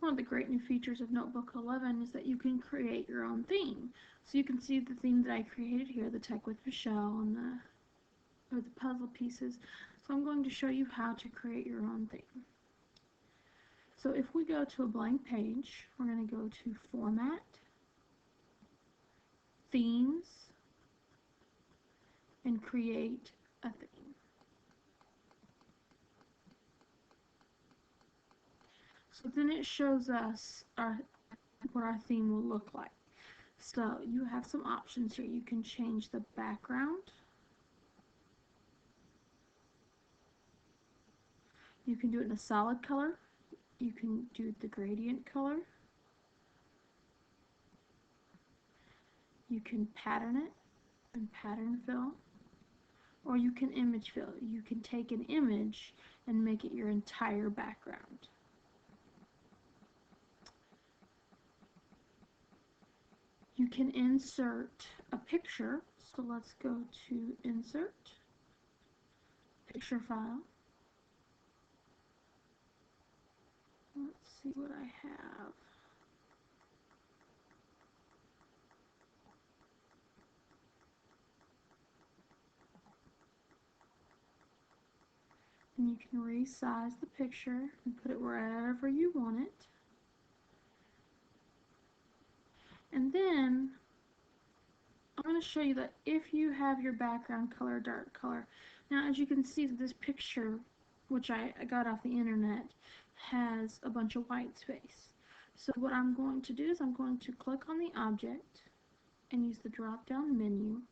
one of the great new features of Notebook 11 is that you can create your own theme. So you can see the theme that I created here, the Tech with Michelle and the puzzle pieces. So I'm going to show you how to create your own theme. So if we go to a blank page, we're going to go to Format, Themes, and create a theme. So then it shows us what our theme will look like. So you have some options here. You can change the background. You can do it in a solid color. You can do the gradient color. You can pattern it and pattern fill. Or you can image fill. You can take an image and make it your entire background. You can insert a picture. So let's go to Insert, Picture File. Let's see what I have. And you can resize the picture and put it wherever you want it. And then I'm going to show you that if you have your background color dark color. Now as you can see, this picture, which I got off the internet, has a bunch of white space. So what I'm going to do is I'm going to click on the object and use the drop down menu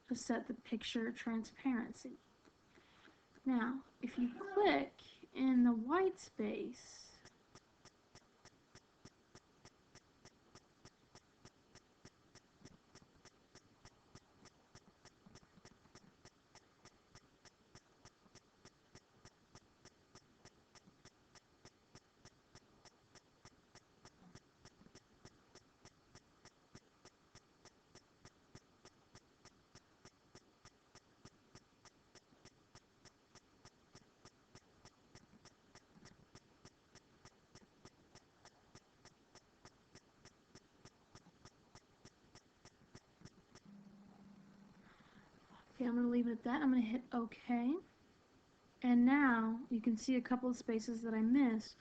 to set the picture transparency. Now if you click in the white space, okay, I'm going to leave it at that. I'm going to hit OK. And now you can see a couple of spaces that I missed,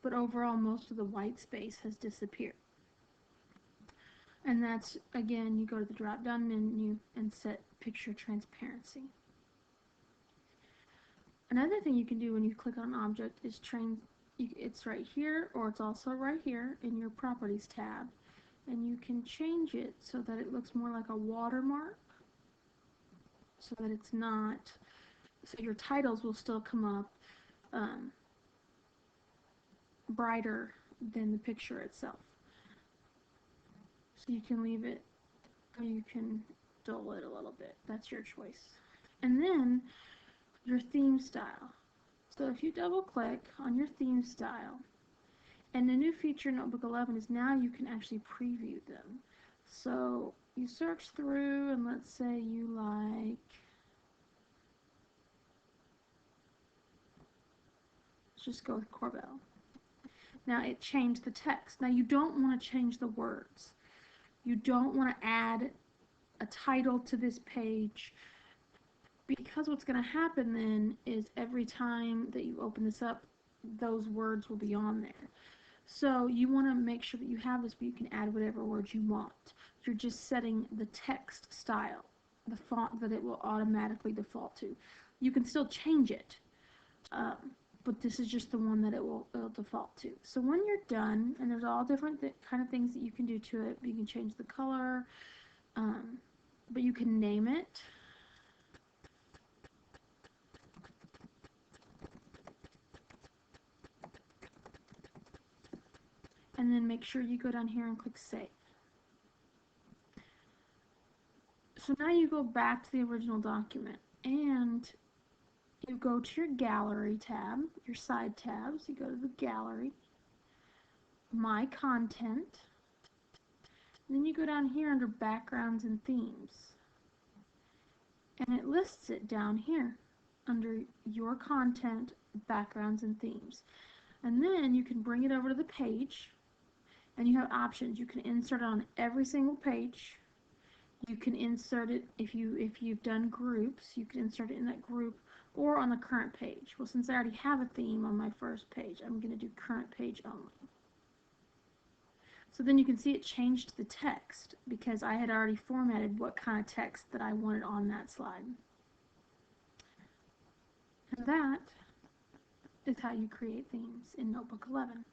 but overall most of the white space has disappeared. And that's, again, you go to the drop down menu and set picture transparency. Another thing you can do when you click on an object is it's right here, or it's also right here in your properties tab, and you can change it so that it looks more like a watermark, so that it's not, so your titles will still come up brighter than the picture itself. So you can leave it, or you can dull it a little bit. That's your choice. And then your theme style. So if you double click on your theme style, and the new feature in Notebook 11 is now you can actually preview them. So you search through, and let's say you like, let's just go with Corbell. Now it changed the text. Now you don't want to change the words. You don't want to add a title to this page, because what's going to happen then is every time that you open this up, those words will be on there. So you want to make sure that you have this, but you can add whatever words you want. You're just setting the text style, the font that it will automatically default to. You can still change it, but this is just the one that it'll default to. So when you're done, and there's all different kind of things that you can do to it. You can change the color, but you can name it. And then make sure you go down here and click Save. So now you go back to the original document, and you go to your Gallery tab, your side tabs. You go to the Gallery, My Content, and then you go down here under Backgrounds and Themes. And it lists it down here under Your Content, Backgrounds and Themes. And then you can bring it over to the page, and you have options. You can insert it on every single page. You can insert it if you've done groups, you can insert it in that group or on the current page. Well, since I already have a theme on my first page, I'm going to do current page only. So then you can see it changed the text because I had already formatted what kind of text that I wanted on that slide. And that is how you create themes in Notebook 11.